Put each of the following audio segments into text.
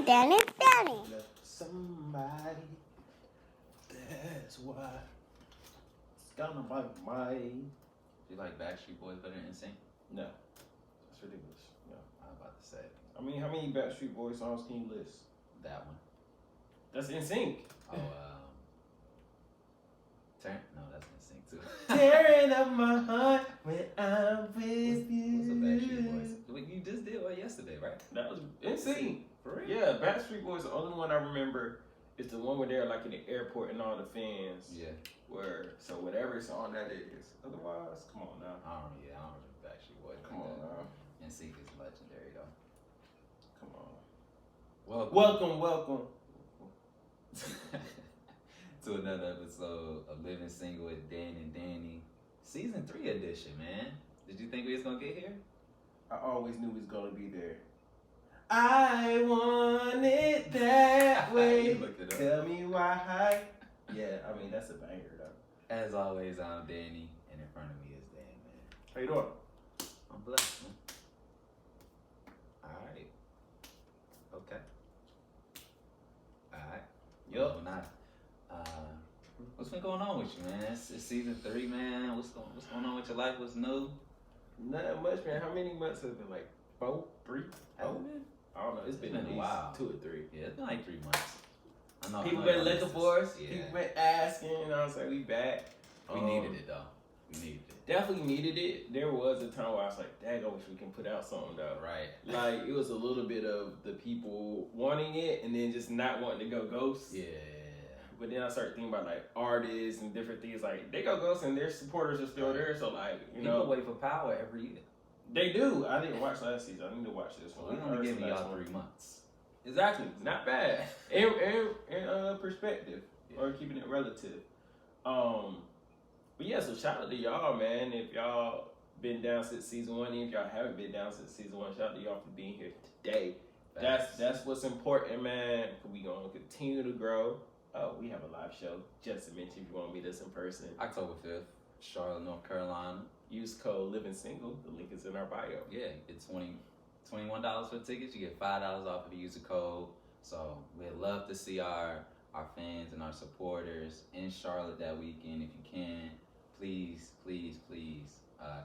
with Danny. Somebody, that's why it's gonna bite my. You like Backstreet Boys better than NSYNC? No, that's ridiculous. No, I'm about to say I mean, how many Backstreet Boys songs can you list? that one. That's NSYNC. Oh, no, that's NSYNC too. Tearing up my heart when I'm with you. What's a Backstreet Boys? Wait, you just did one yesterday, right? That was NSYNC. For real? Yeah, Backstreet Boys. The only one I remember is the one where they're like in the airport and all the fans. Yeah. So whatever song that is. Otherwise, come on now. I don't remember Backstreet Boys. Come on now. NSYNC is legendary though. Come on. Welcome to another episode of Living Single with Dan and Danny, season 3 edition, man. Did you think we was gonna get here? I always knew he was gonna be there. I want it that way. You looked it up. Tell me why. Yeah, I mean that's a banger though. As always, I'm Danny, and in front of me is Dan, man. How you doing? I'm blessed, man. Alright. Okay. Alright. Yup. Well, not. What's been going on with you, man? It's season 3, man. What's going on with your life? What's new? Not that much, man. How many months has it been? Like 4, 3? Has it been? I don't know. It's been been at a least while. 2 or 3. Yeah, it's been like 3 months. I know. People I know been y'all looking missed for this. us. Yeah. People been asking. You know what I'm saying? We back. We needed it though. We needed it. Definitely needed it. There was a time where I was like, dang, I wish we can put out something though. Right. Like, it was a little bit of the people wanting it and then just not wanting to go ghost. Yeah. But then I started thinking about like artists and different things. Like, they go ghost and their supporters are still there. So, like, you People know. wait for power every year. They do. I didn't watch last season. I need to watch this one. We I only heard giving some y'all last one. 3 months. Exactly. Not bad. In perspective. Yeah. Or keeping it relative. But yeah, so shout out to y'all, man. If y'all been down since season 1, and if y'all haven't been down since season 1, shout out to y'all for being here today. That's what's important, man. We gonna continue to grow. We have a live show. Just to mention, if you want to meet us in person, October 5th, Charlotte, North Carolina. use code Living Single. The link is in our bio. Yeah, it's $21 for tickets. You get $5 off if you use the code. So we'd love to see our fans and our supporters in Charlotte that weekend. If you can, please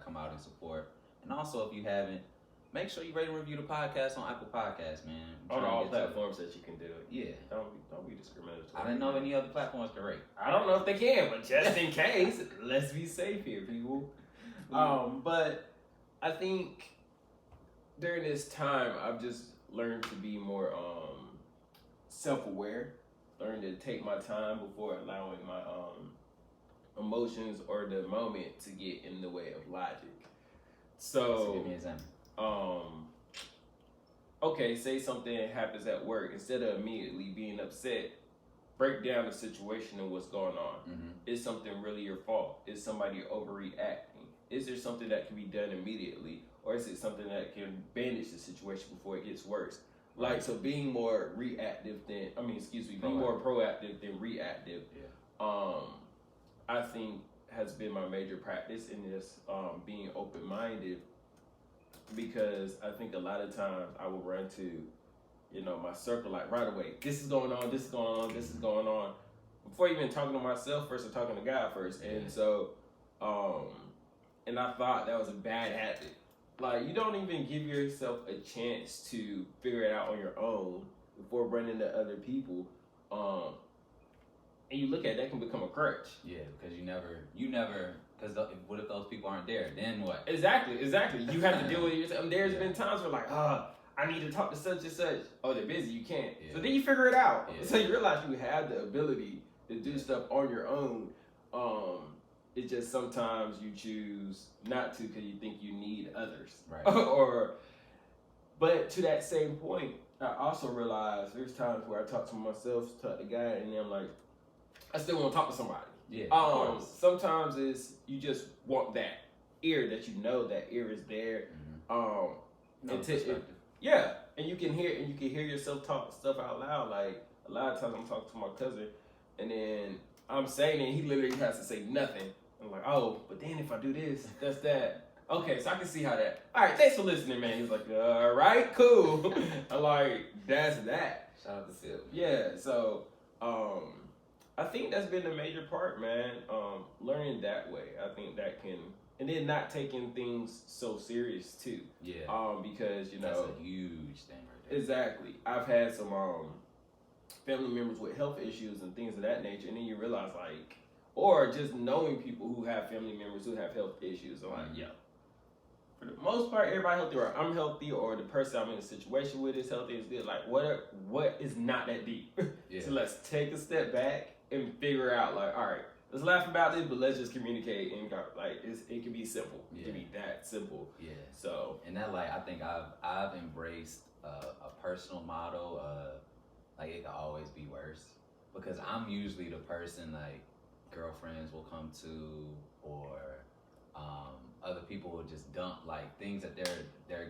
come out and support. And also, if you haven't, make sure you rate and review the podcast on Apple Podcasts, man. On all platforms that you can do it. Yeah. Don't be discriminatory. I didn't know any other platforms to rate. I don't know if they can, but just in case, let's be safe here, people. But I think during this time, I've just learned to be more self-aware. Learned to take my time before allowing my emotions or the moment to get in the way of logic. So, give me an example. Okay, say something happens at work. Instead of immediately being upset, break down the situation and what's going on. Mm-hmm. Is something really your fault? Is somebody overreacting? Is there something that can be done immediately? Or is it something that can bandage the situation before it gets worse? Like, so being more more proactive than reactive. Yeah. I think has been my major practice in this, being open-minded, because I think a lot of times I will run to, my circle, like right away, this is going on, this is going on, this is going on, before even talking to myself first or talking to God first. And so, and I thought that was a bad habit. Like, you don't even give yourself a chance to figure it out on your own before running to other people. And you look at that can become a crutch. Yeah, because you never, because what if those people aren't there? Then what? Exactly. You have to deal with it yourself. There's been times where like, I need to talk to such and such. Oh, they're busy, you can't. Yeah. So then you figure it out. Yeah. So you realize you have the ability to do stuff on your own. It's just sometimes you choose not to because you think you need others. Right. But to that same point, I also realize there's times where I talk to myself, talk to God, and then I'm like, I still want to talk to somebody. Yeah. Sometimes you just want that ear that that ear is there. Mm-hmm. Yeah, and you can hear yourself talk stuff out loud. Like, a lot of times I'm talking to my cousin, and then I'm saying it, he literally has to say nothing. I'm like, oh, but then if I do this, that's that. Okay, so I can see how that. All right, thanks for listening, man. He's like, all right, cool. I'm like, that's that. Shout out to Phil. Yeah, so I think that's been the major part, man. Learning that way. I think that can, and then not taking things so serious too. Yeah. Because That's a huge thing right there. exactly. I've had some family members with health issues and things of that nature, and then you realize like, or just knowing people who have family members who have health issues. I'm like, yo, for the most part, everybody healthy, or I'm healthy, or the person I'm in a situation with is healthy, is good. Like, what is not that deep? Yeah. So let's take a step back and figure out, like, all right, let's laugh about this, but let's just communicate and go, like, it can be simple. It can be that simple. Yeah. So, And that, like, I think I've embraced a personal motto of, like, it could always be worse, because I'm usually the person, like, girlfriends will come to, or other people will just dump like things that they're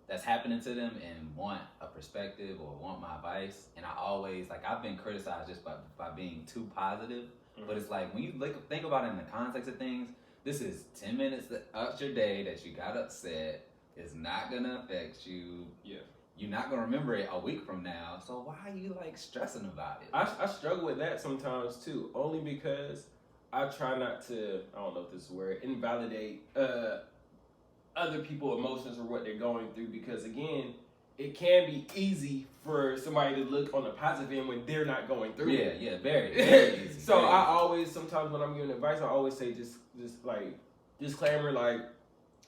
that's happening to them and want a perspective or want my advice. And I always, like, I've been criticized just by being too positive. But it's like, when you think about it in the context of things, this is 10 minutes out your day that you got upset. It's not gonna affect you. yeah. You're not gonna remember it a week from now. So why are you like stressing about it? I struggle with that sometimes too, only because I try not to, I don't know if this is a word, invalidate other people's emotions or what they're going through, because again, it can be easy for somebody to look on the positive end when they're not going through it. Yeah, very, very easy. So very I easy. always, sometimes when I'm giving advice, I always say just like disclaimer, like,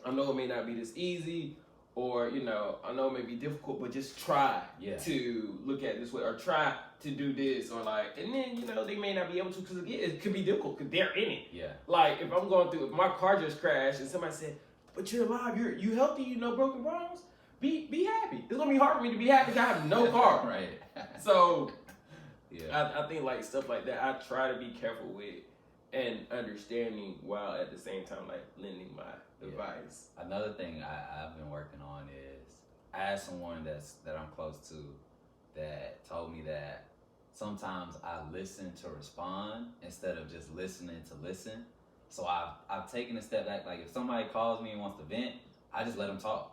I know it may not be this easy, or you know, I know it may be difficult, but just try to look at it this way, or try to do this, or like, and then you know they may not be able to, because again it could be difficult because they're in it. Yeah. Like if I'm going through, if my car just crashed and somebody said, "But you're alive, you healthy, you know broken bones." Be happy. It's gonna be hard for me to be happy because I have no car. Right. So Yeah. I think like stuff like that, I try to be careful with and understanding, while at the same time like lending my advice. Another thing I've been working on is, I had someone that I'm close to that told me that sometimes I listen to respond instead of just listening to listen. So I've taken a step back. Like if somebody calls me and wants to vent, I just let them talk.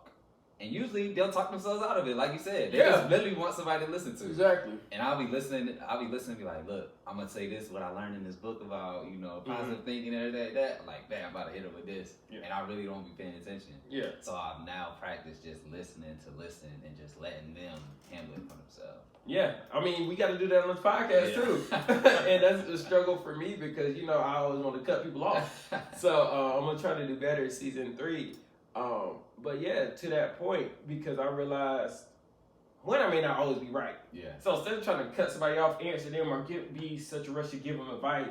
And usually they'll talk themselves out of it, like you said. They just literally want somebody to listen to. Exactly. And I'll be listening and be like, look, I'm gonna say this, what I learned in this book about, you know, positive thinking and everything, that. Like, damn, I'm about to hit him with this. Yeah. And I really don't be paying attention. Yeah. So I've now practiced just listening to listen and just letting them handle it for themselves. Yeah, I mean, we got to do that on this podcast too, and that's a struggle for me because you know I always want to cut people off. So I'm gonna try to do better in season 3. But yeah, to that point, because I realized one, I may not always be right. Yeah. So instead of trying to cut somebody off, answer them, or be such a rush to give them advice,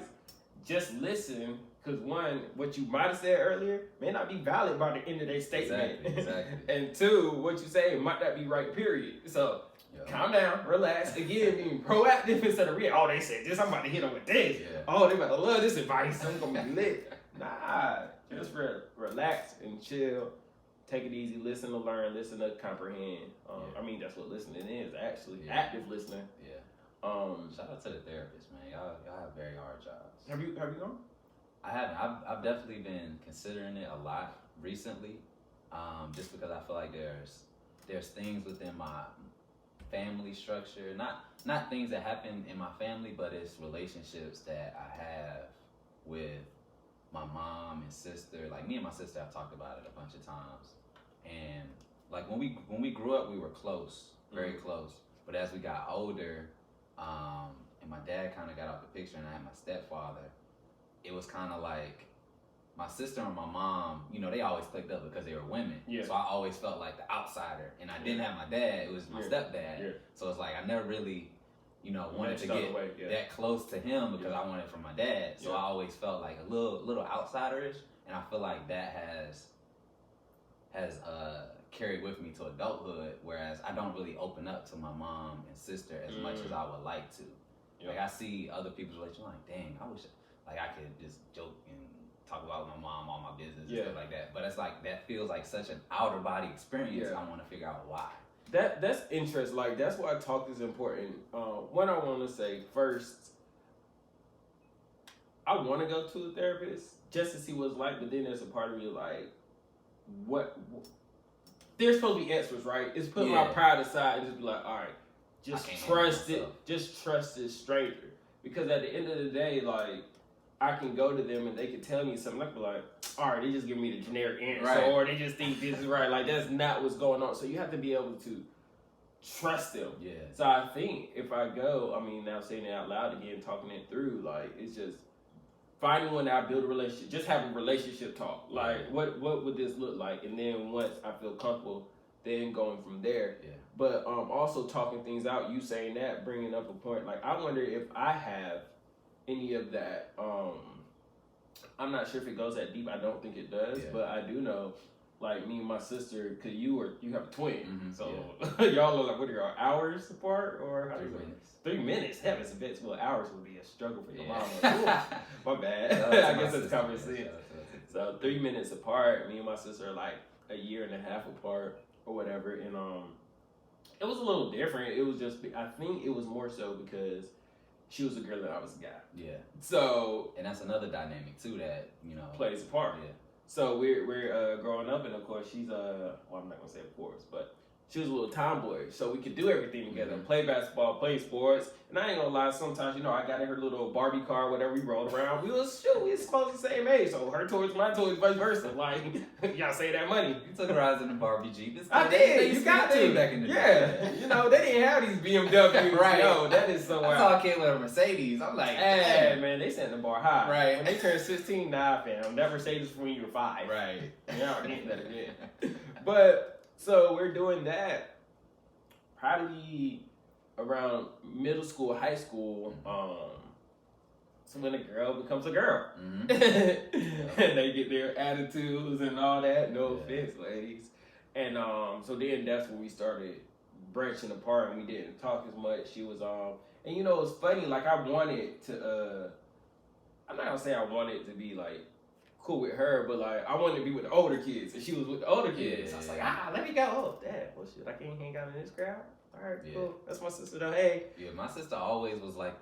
just listen. Because one, what you might have said earlier may not be valid by the end of their statement. Exactly. And two, what you say might not be right. Period. So. Calm down, relax. Again, being proactive instead of real. Oh, they said this, I'm about to hit them with this. Yeah. Oh, they about to love this advice. I'm gonna be lit. Nah, just relax and chill. Take it easy. Listen to learn. Listen to comprehend. I mean, that's what listening is actually. Active listening. Yeah. Shout out to the therapist, man. Y'all have very hard jobs. Have you gone? I haven't. I've definitely been considering it a lot recently, just because I feel like there's things within my family structure, not things that happen in my family, but it's relationships that I have with my mom and sister. Like me and my sister, I've talked about it a bunch of times. And like when we grew up, we were close, very close. But as we got older, and my dad kind of got out the picture, and I had my stepfather, it was kind of like my sister and my mom, you know, they always clicked up because they were women. Yeah. So I always felt like the outsider. And I didn't have my dad. It was my stepdad. Yeah. So it's like I never really, you know, wanted to get that close to him because I wanted it from my dad. So I always felt like a little outsiderish. And I feel like that has carried with me to adulthood, whereas I don't really open up to my mom and sister as much as I would like to. Like I see other people's relations, like, dang, I wish like I could just joke and talk about my mom, all my business and stuff like that. But it's like that feels like such an outer body experience. I want to figure out why. That's interesting. Like that's why talk is important. What I want to say first, I want to go to a therapist just to see what it's like. But then there's a part of me like, what there's supposed to be answers, right? It's putting my pride aside and just be like, all right, just I can't trust handle it. Just trust this stranger. Because at the end of the day, like, I can go to them and they can tell me something. I can be like, all right, they just give me the generic answer, Right. or they just think this is right. Like, that's not what's going on. So you have to be able to trust them. Yeah. So I think if I go, I mean, now saying it out loud again, talking it through, like, it's just finding one that I build a relationship, just having relationship talk. Like, what would this look like? And then once I feel comfortable, then going from there. Yeah. But also talking things out, you saying that, bringing up a point. Like, I wonder if I have any of that. I'm not sure if it goes that deep. I don't think it does. Yeah. But I do know, like, me and my sister, because you have a twin. Mhm, So y'all are like, what are y'all, hours apart? Or how 3 does it- minutes. 3 minutes? Heavens, a bit. Well, hours would be a struggle for your Yeah. mama. Ooh, my bad. Shout out to I my guess it's sister, common man. sense. Shout out to my sister. So 3 minutes apart. Me and my sister are like a year and a half apart or whatever. And it was a little different. It was just, I think it was more so because she was a girl and I was a guy. Yeah. So And that's another dynamic too that, you know, plays a part. Yeah. So we're growing up, and of course she's well, I'm not gonna say of course, but she was a little tomboy, so we could do everything together, Mhm. play basketball, play sports. And I ain't gonna lie, sometimes, you know, I got in her little Barbie car, whatever, we rolled around. We was supposed to the same age, so her toys, my toys, vice versa. Like, y'all save that money. You took her out in the Barbie Jeep. It's I good. did. They You used got do to. back in the Yeah. day. You know, they didn't have these BMWs. Right. Yo, that is somewhere. I saw a kid with a Mercedes. I'm like, Hey, damn. man, they setting the bar high. Right. When they turn 16, nah, fam. That Mercedes from when you were 5. Right. Yeah, I get that again. But, so we're doing that probably around middle school, high school. So when a girl becomes a girl. Mhm. And they get their attitudes and all that. No Yeah. offense, ladies. And so then that's when we started branching apart and we didn't talk as much. She was and you know it's funny, like I wanted to I'm not gonna say I wanted to be like cool with her, but like I wanted to be with the older kids and she was with the older kids. Yeah. I was like, let me go. Oh, dad, well shit, I can't hang out in this crowd. Alright, Yeah. cool. That's my sister though. Hey. Yeah, my sister always was like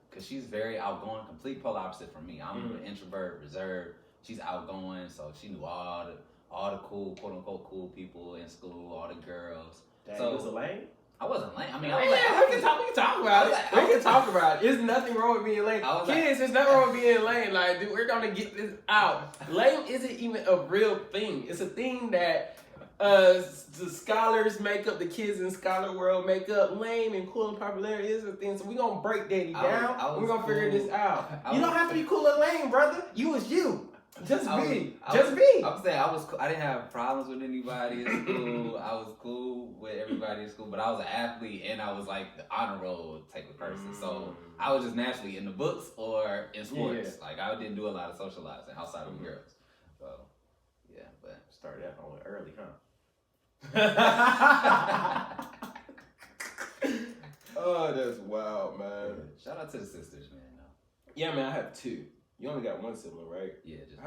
because she's very outgoing, complete polar opposite from me. I'm an introvert, reserved. She's outgoing, so she knew all the cool, quote unquote, cool people in school, all the girls. Dad, So- you was a lame? I wasn't lame. I mean, Yeah, I was like, we can talk about it. We can talk about it. There's nothing wrong with being lame. I was like- Kids, there's nothing wrong with being lame. Like, dude, we're gonna get this out. Lame isn't even a real thing. It's a thing that the scholars make up, the kids in scholar world make up. Lame and cool and popular is a thing. So we're gonna break Daddy down. We're gonna figure this out. You don't have to be cool or lame, brother. You is you. Just be. Just be. I'm saying I didn't have problems with anybody in school. I was cool with everybody in school, but I was an athlete and I was like the honor roll type of person. So I was just naturally in the books or in sports. Like I didn't do a lot of socializing outside of girls. So yeah, but Started that home early, huh? Oh, that's wild, man. shout out to the sisters, man. No. Yeah, man, I have 2. You only got 1 sibling, right? Yeah, just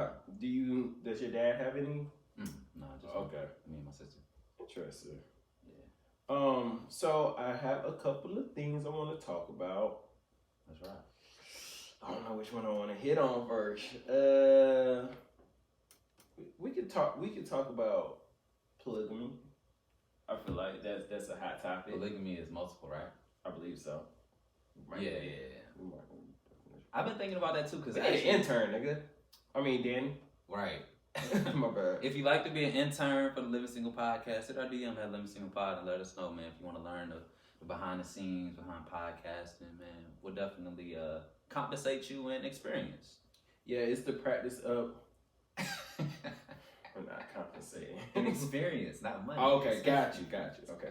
Does your dad have any? no, just Okay. me and my sister. Interesting. Yeah, So I have a couple of things I want to talk about. that's right. I don't know which one I want to hit on first. We could talk about polygamy. I feel like that's a hot topic. Polygamy is multiple, right? I believe so. Yeah. I've been thinking about that too, because We need an intern, nigga. I mean, Danny. right. My bad. If you'd like to be an intern for the Living Single Podcast, hit our DM at Living Single Pod and let us know, man. If you want to learn the behind the scenes, behind podcasting, man, we'll definitely compensate you in experience. Yeah, it's the practice of. We're not compensating. In experience, not money. Oh, okay, got you. Okay.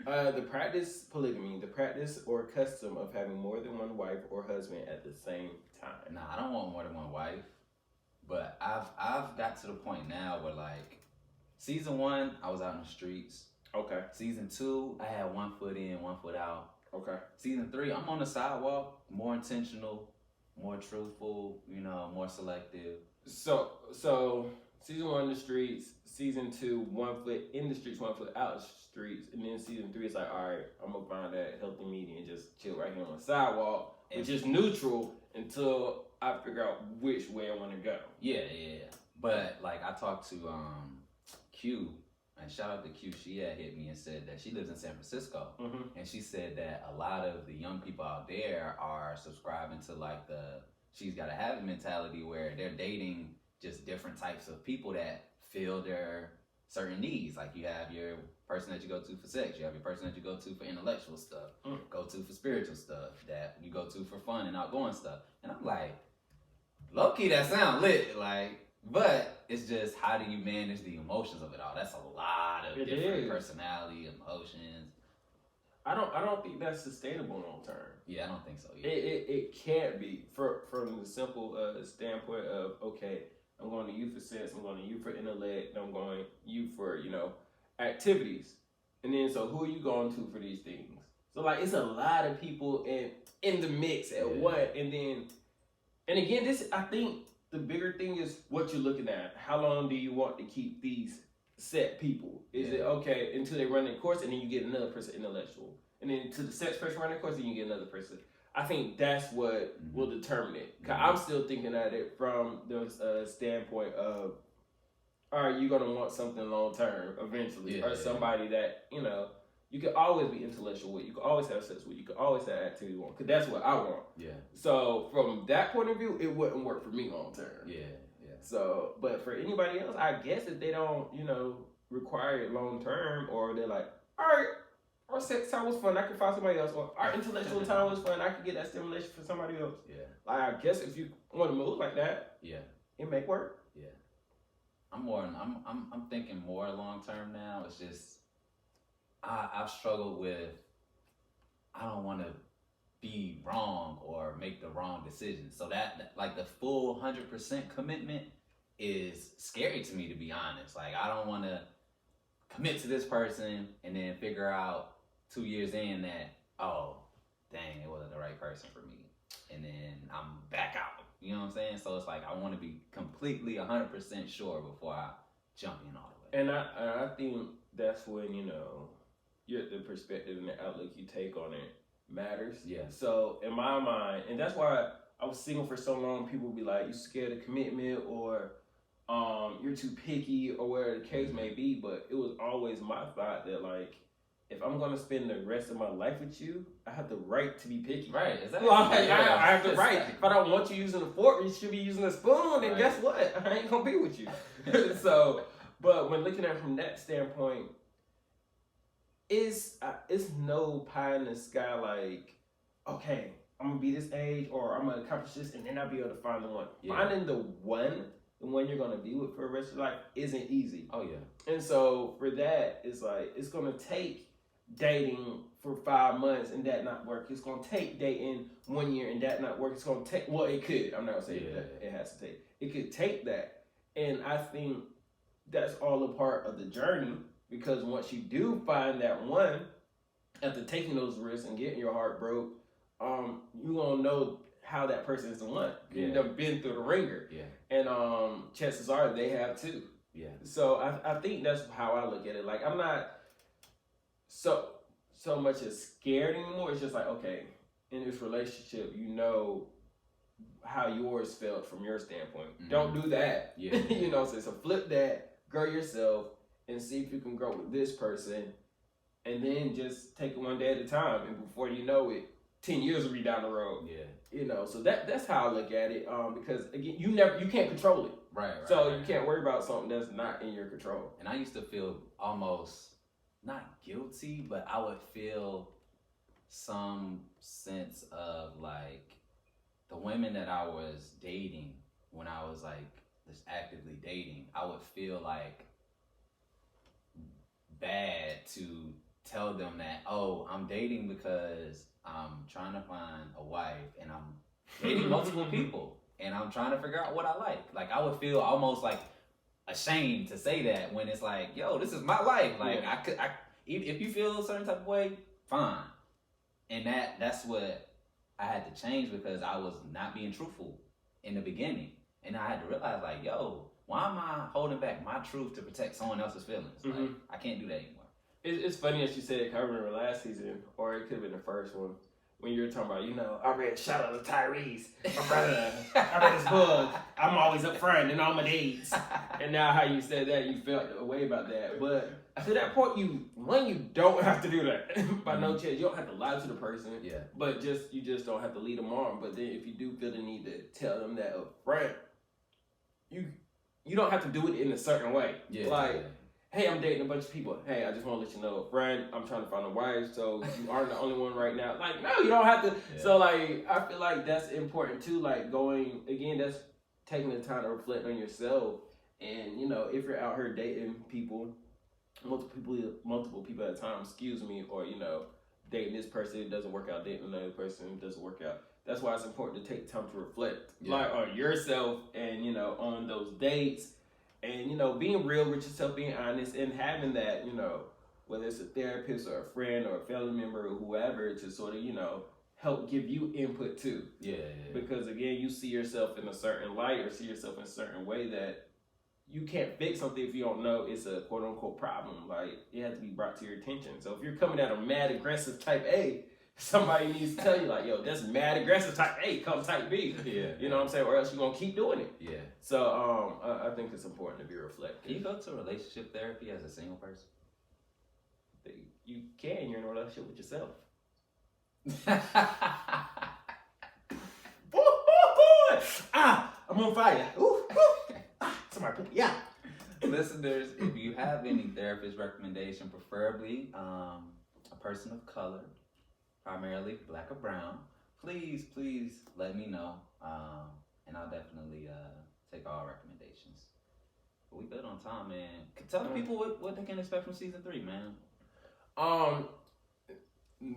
The practice polygamy, the practice or custom of having more than one wife or husband at the same time. Nah, I don't want more than one wife, but I've got to the point now where like season 1, I was out in the streets. Okay. Season 2, I had 1 foot in, 1 foot out. Okay. Season 3, I'm on the sidewalk, more intentional, more truthful, more selective. So season 1 in the streets, season 2 1 foot in the streets, 1 foot out the streets, and then season 3 it's like, all right, I'm gonna find that healthy medium and just chill right here on the sidewalk, which is neutral until I figure out which way I want to go. Yeah. But like I talked to Q, and shout out to Q, she had hit me and said that she lives in San Francisco. Mm-hmm. And she said that a lot of the young people out there are subscribing to like the she's gotta have a mentality where they're dating just different types of people that fill their certain needs. Like you have your person that you go to for sex, you have your person that you go to for intellectual stuff, go to for spiritual stuff, that you go to for fun and outgoing stuff. And I'm like, low key that sound lit, like, but it's just how do you manage the emotions of it all? That's a lot of different personality, emotions. I don't think that's sustainable long term. Yeah, I don't think so either. It can't be from the simple standpoint of, okay, I'm going to you for sex, I'm going to you for intellect, I'm going you for, activities. And then so who are you going to for these things? So like it's a lot of people in the mix at what, and again, this, I think the bigger thing is what you're looking at. How long do you want to keep these set people? Is it okay until they run their course and then you get another person intellectual? And then to the sex person run their course, then you get another person. I think that's what will determine it. Cause I'm still thinking at it from the standpoint of, are you gonna want something long term eventually, or somebody that you can always be intellectual with, you can always have sex with, you can always have activity with, cause that's what I want. Yeah. So from that point of view, it wouldn't work for me long term. Yeah. So, but for anybody else, I guess if they don't, require it long term, or they're like, all right, our sex time was fun, I can find somebody else, or our intellectual time was fun, I can get that stimulation for somebody else. Yeah. Like I guess if you want to move like that, it may work. Yeah. I'm thinking more long term now. It's just I've struggled with, I don't want to be wrong or make the wrong decision. So that like the full 100% commitment is scary to me, to be honest. Like I don't want to commit to this person and then figure out 2 years in that, oh, dang, it wasn't the right person for me. And then I'm back out. You know what I'm saying? So it's like I want to be completely 100% sure before I jump in all the way. And I think that's when, the perspective and the outlook you take on it matters. Yeah. So in my mind, and that's why I was single for so long, people would be like, you scared of commitment, or you're too picky, or whatever the case may be. But it was always my thought that like, if I'm gonna spend the rest of my life with you, I have the right to be picky. Right, exactly. Like, I have the right. If I don't want you using a fork, you should be using a spoon, and guess what? I ain't gonna be with you. So, but when looking at it from that standpoint, it's no pie in the sky like, okay, I'm gonna be this age, or I'm gonna accomplish this, and then I'll be able to find the one. Yeah. Finding the one you're gonna be with for the rest of your life isn't easy. Oh yeah. And so for that, it's like, it's gonna take dating for 5 months and that not work. It's gonna take dating 1 year and that not work. It's gonna take, well, it could. I'm not gonna say it has to take. It could take that. And I think that's all a part of the journey, because once you do find that one, after taking those risks and getting your heart broke, you gonna know how that person is the one. You've been through the ringer. Yeah. And chances are they have too. Yeah. So I think that's how I look at it. Like I'm not so much as scared anymore. It's just like, okay, in this relationship, how yours felt from your standpoint. Mm-hmm. Don't do that. Yeah. So flip that, grow yourself, and see if you can grow with this person, and then just take it one day at a time. And before you know it, 10 years will be down the road. Yeah. So that's how I look at it. Because again, you can't control it. Right. So you can't worry about something that's not in your control. And I used to feel almost not guilty, but I would feel some sense of like the women that I was dating when I was like just actively dating, I would feel like bad to tell them that, oh, I'm dating because I'm trying to find a wife and I'm dating multiple people and I'm trying to figure out what I like. Like I would feel almost like ashamed to say that when it's like, yo, this is my life. Like I if you feel a certain type of way, fine. And that's what I had to change, because I was not being truthful in the beginning. And I had to realize like, yo, why am I holding back my truth to protect someone else's feelings? Mm-hmm. Like I can't do that anymore. It's funny that you said, I remember last season, or it could have been the first one, when you're talking about, you know, I read shout out to Tyrese, my brother. I read his book. I'm always up front in all my dates. And now how you said that, you felt a way about that. But to that point, you don't have to do that. By no chance. You don't have to lie to the person. Yeah. But you just don't have to lead them on. But then if you do feel the need to tell them that up front, you don't have to do it in a certain way. Yeah. Like, hey, I'm dating a bunch of people. Hey, I just want to let you know up front, I'm trying to find a wife, so you aren't the only one right now. Like, no, you don't have to. Yeah. So, like, I feel like that's important too. Like, going, again, that's taking the time to reflect on yourself. And, you know, if you're out here dating people, multiple people at a time, or, you know, dating this person, it doesn't work out, dating another person, it doesn't work out. That's why it's important to take time to reflect, like, on yourself and, you know, on those dates. And, you know, being real with yourself, being honest, and having that, you know, whether it's a therapist or a friend or a family member or whoever, to sort of, you know, help give you input too. Yeah. Because, again, you see yourself in a certain light or see yourself in a certain way that you can't fix something if you don't know it's a quote-unquote problem. Like, it has to be brought to your attention. So if you're coming at a mad aggressive type A, somebody needs to tell you, like, yo, that's mad aggressive type A, come type B. Yeah. You know what I'm saying? Or else you're going to keep doing it. Yeah. So I think it's important to be reflective. Can you go to relationship therapy as a single person? You can. You're in a relationship with yourself. I'm on fire. Somebody put me out. Listeners, if you have any therapist recommendation, preferably a person of color, primarily black or brown, please let me know, and I'll definitely take all recommendations. But we good on time, man. Tell the people what they can expect from season 3, man.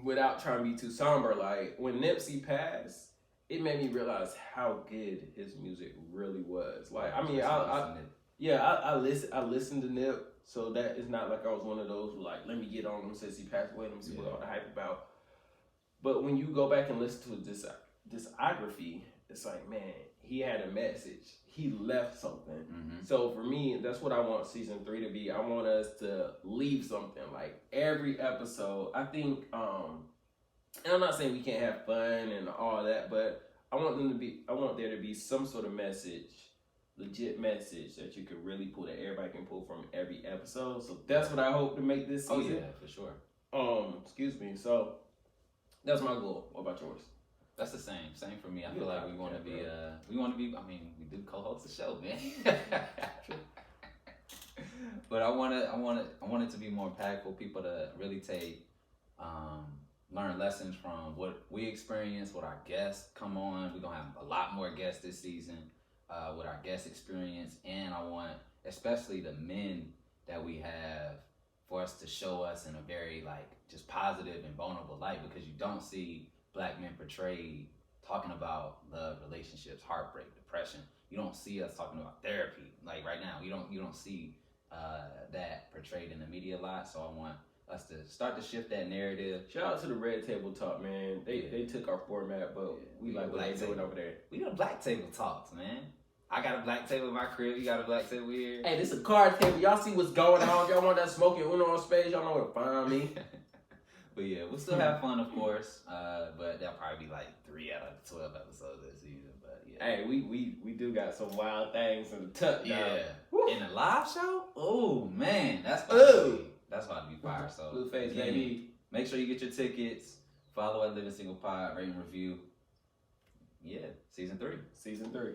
Without trying to be too somber, like, when Nipsey passed, it made me realize how good his music really was. Like, I mean, I listened to Nip, so that is not like I was one of those who, like, let me get on him since he passed away, let me see what all the hype about. But when you go back and listen to his discography, it's like, man, he had a message. He left something. Mm-hmm. So for me, that's what I want season 3 to be. I want us to leave something. Like, every episode, I think, and I'm not saying we can't have fun and all that, but I want there to be some sort of message, legit message that you could really pull, that everybody can pull from every episode. So that's what I hope to make this season. Oh yeah, for sure. Excuse me. So that's my goal. What about yours? That's the same for me. I feel like we want to be, I mean, we do co-host the show, man. But I want it to be more impactful. People to really take, learn lessons from what we experience, what our guests come on. We're gonna have a lot more guests this season, with our guest experience, and I want, especially the men that we have, for us to show us in a very, like, just positive and vulnerable light, because you don't see Black men portrayed talking about love, relationships, heartbreak, depression. You don't see us talking about therapy. Like, right now, you don't see that portrayed in the media a lot. So I want us to start to shift that narrative. Shout out to the Red Table Talk, man. They took our format, but we like what they doing over there. We got Black Table Talks, man. I got a black table in my crib. You got a black table here. Hey, this is a card table. Y'all see what's going on. If y'all want that smoking Uno on space, y'all know where to find me. But yeah, we'll still have fun, of course. But that'll probably be like 3 out of 12 episodes this season. But yeah. Hey, we do got some wild things in the tuck. Yeah. In the live show? Oh man, that's about to be fire. So Blueface, baby. Make sure you get your tickets. Follow at Living Single Pod, rate and review. Yeah, season 3. Season 3.